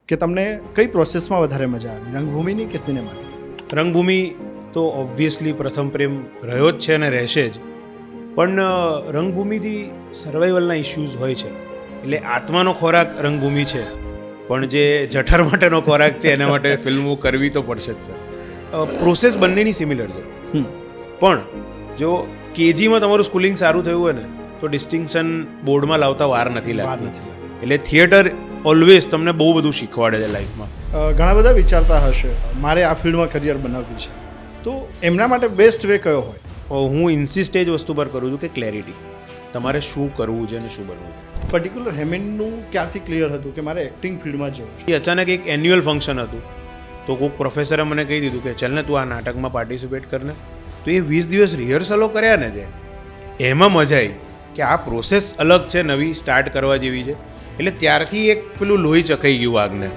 કે તમને કઈ પ્રોસેસમાં વધારે મજા આવી, રંગભૂમિની કે સિનેમાની? રંગભૂમિ તો ઓબ્વિયસલી પ્રથમ પ્રેમ રહ્યો જ છે અને રહેશે જ, પણ રંગભૂમિથી સર્વાઈવલના ઇશ્યુઝ હોય છે. એટલે આત્માનો ખોરાક રંગભૂમિ છે, પણ જે જઠર માટેનો ખોરાક છે એના માટે ફિલ્મો કરવી તો પડશે જ સર. પ્રોસેસ બંનેની સિમિલર છે, પણ જો કેજીમાં તમારું સ્કૂલિંગ સારું થયું હોય ને તો ડિસ્ટિંક્શન બોર્ડમાં લાવતા વાર નથી લાગતી. એટલે થિયેટર ઓલવેઝ તમને બહુ બધું શીખવાડે છે લાઈફમાં. ઘણા બધા વિચારતા હશે મારે આ ફિલ્ડમાં કરિયર બનાવવું છે, તો એમના માટે બેસ્ટ વે કયો હોય? હું ઇન્સિસ્ટ એ જ વસ્તુ પર કરું છું કે ક્લેરિટી, તમારે શું કરવું છે અને શું બનવું છે. પર્ટિક્યુલર હેમેનનું ક્યારથી ક્લિયર હતું કે મારે એક્ટિંગ ફિલ્ડમાં જવું છે? એ અચાનક એક એન્યુઅલ ફંક્શન હતું, તો કોઈક પ્રોફેસરે મને કહી દીધું કે ચાલ ને તું આ નાટકમાં પાર્ટિસિપેટ કરને. તો એ 20 દિવસ રિહર્સલો કર્યા ને તે એમાં મજા આવી કે આ પ્રોસેસ અલગ છે, નવી સ્ટાર્ટ કરવા જેવી છે. એટલે ત્યારથી એક પેલું લોહી ચખાઈ ગયું આગને.